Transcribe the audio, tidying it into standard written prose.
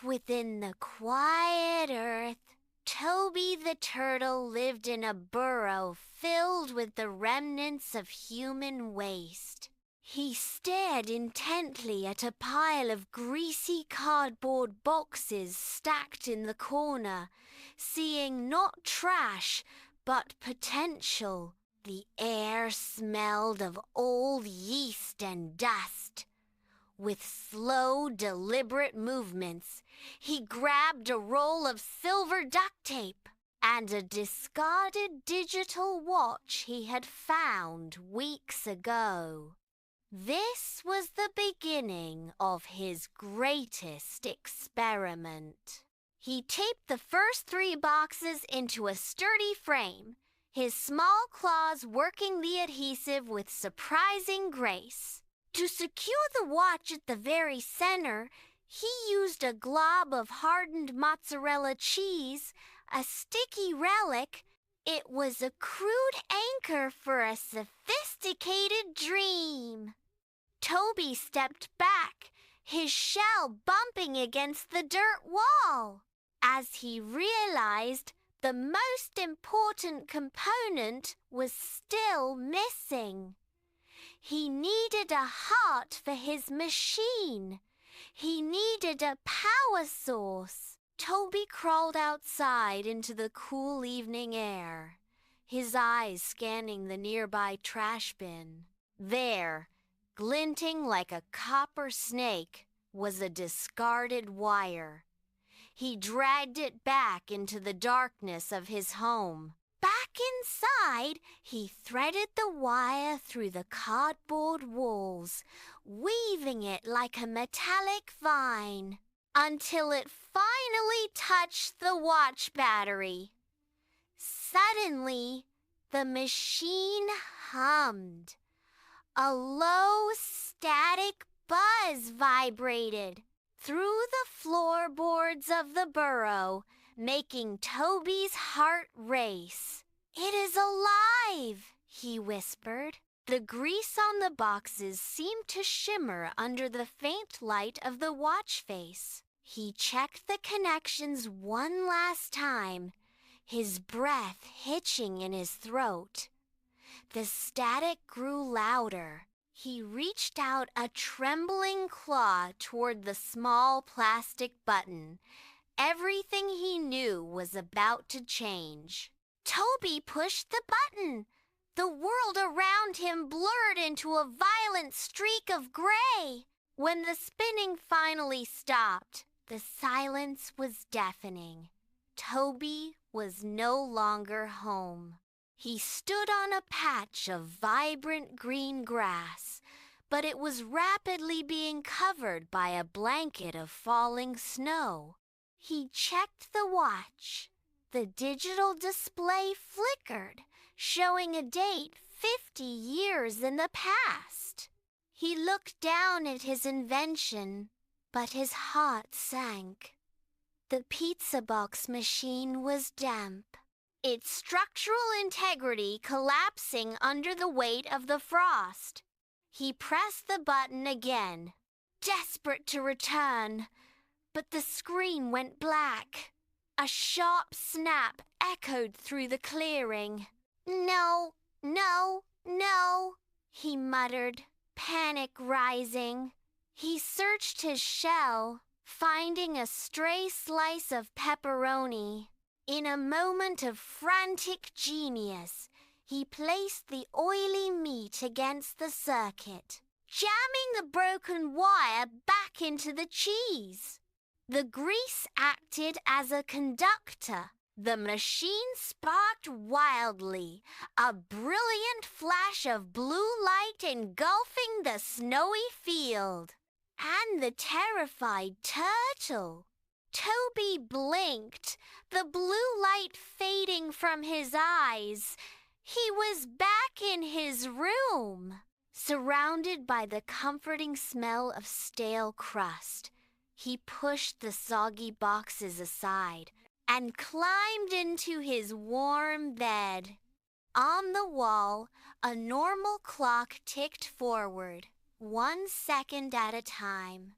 within the quiet earth, Toby the turtle lived in a burrow filled with the remnants of human waste. He stared intently at a pile of greasy cardboard boxes stacked in the corner, seeing not trash, but potential. The air smelled of old yeast and dust. With slow, deliberate movements, he grabbed a roll of silver duct tape and a discarded digital watch he had found weeks ago. This was the beginning of his greatest experiment. He taped the first 3 boxes into a sturdy frame, his small claws working the adhesive with surprising grace. To secure the watch at the very center, he used a glob of hardened mozzarella cheese, a sticky relic. It was a crude anchor for a sophisticated dream. Toby stepped back, his shell bumping against the dirt wall, as he realized the most important component was still missing. He needed a heart for his machine. He needed a power source. Toby crawled outside into the cool evening air, his eyes scanning the nearby trash bin. There, glinting like a copper snake, was a discarded wire. He dragged it back into the darkness of his home. Back inside, he threaded the wire through the cardboard walls, weaving it like a metallic vine, until it finally touched the watch battery. Suddenly, the machine hummed. A low, static buzz vibrated through the floorboards of the burrow, making Toby's heart race. "It is alive," he whispered. The grease on the boxes seemed to shimmer under the faint light of the watch face. He checked the connections one last time, his breath hitching in his throat. The static grew louder. He reached out a trembling claw toward the small plastic button. Everything he knew was about to change. Toby pushed the button. The world around him blurred into a violent streak of gray. When the spinning finally stopped, the silence was deafening. Toby was no longer home. He stood on a patch of vibrant green grass, but it was rapidly being covered by a blanket of falling snow. He checked the watch. The digital display flickered, showing a date 50 years in the past. He looked down at his invention, but his heart sank. The pizza box machine was damp, its structural integrity collapsing under the weight of the frost. He pressed the button again, desperate to return, but the screen went black. A sharp snap echoed through the clearing. "No, no, no," he muttered, panic rising. He searched his shell, finding a stray slice of pepperoni. In a moment of frantic genius, he placed the oily meat against the circuit, jamming the broken wire back into the cheese. The grease acted as a conductor. The machine sparked wildly, a brilliant flash of blue light engulfing the snowy field. And the terrified turtle. Toby blinked, the blue light fading from his eyes. He was back in his room, surrounded by the comforting smell of stale crust. He pushed the soggy boxes aside and climbed into his warm bed. On the wall, a normal clock ticked forward, 1 second at a time.